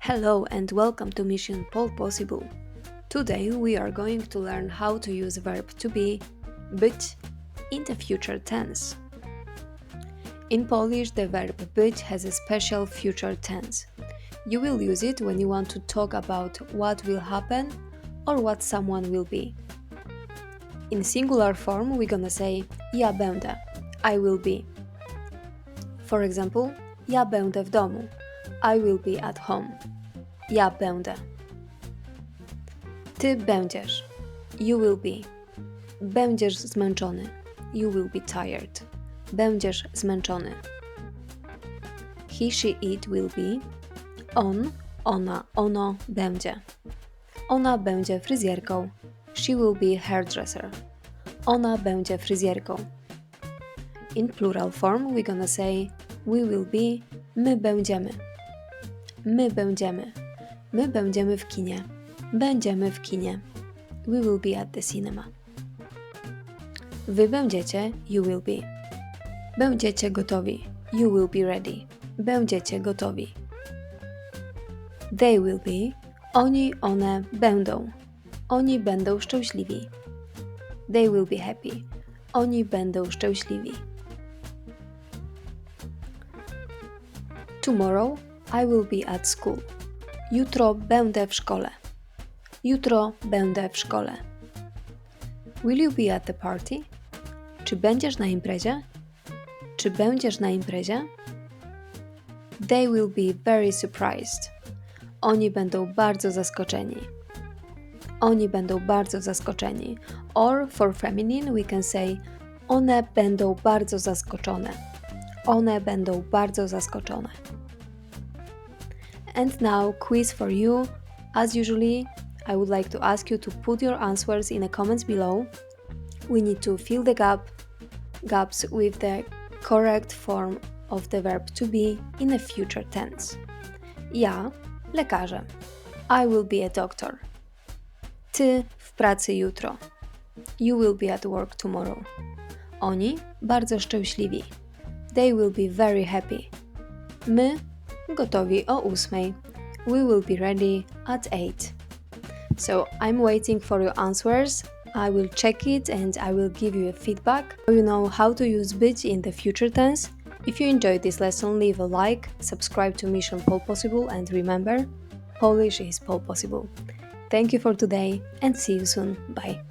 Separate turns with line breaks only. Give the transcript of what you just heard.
Hello and welcome to Mission Pole Possible. Today we are going to learn how to use verb to be, być, in the future tense. In Polish, the verb być has a special future tense. You will use it when you want to talk about what will happen or what someone will be. In singular form, we're gonna say ja będę, I will be. For example, ja będę w domu, I will be at home. Ja będę. Ty będziesz. You will be. Będziesz zmęczony. You will be tired. Będziesz zmęczony. He, she, it will be. On, ona, ono będzie. Ona będzie fryzjerką. She will be hairdresser. Ona będzie fryzjerką. In plural form we're gonna say we will be. My będziemy. My będziemy. My będziemy w kinie. Będziemy w kinie. We will be at the cinema. Wy będziecie, you will be. Będziecie gotowi. You will be ready. Będziecie gotowi. They will be. Oni, one będą. Oni będą szczęśliwi. They will be happy. Oni będą szczęśliwi. Tomorrow I will be at school. Jutro będę w szkole. Jutro będę w szkole. Will you be at the party? Czy będziesz na imprezie? Czy będziesz na imprezie? They will be very surprised. Oni będą bardzo zaskoczeni. Oni będą bardzo zaskoczeni. Or for feminine we can say one będą bardzo zaskoczone. One będą bardzo zaskoczone. And now, quiz for you. As usually, I would like to ask you to put your answers in the comments below. We need to fill the gaps with the correct form of the verb to be in a future tense. Ja, lekarzem. I will be a doctor. Ty, w pracy jutro. You will be at work tomorrow. Oni, bardzo szczęśliwi. They will be very happy. My, gotowi o 8. We will be ready at 8. So I'm waiting for your answers. I will check it and I will give you a feedback. You know how to use być in the future tense. If you enjoyed this lesson, leave a like, subscribe to Mission Pole Possible, and remember, Polish is Pole Possible. Thank you for today and see you soon. Bye.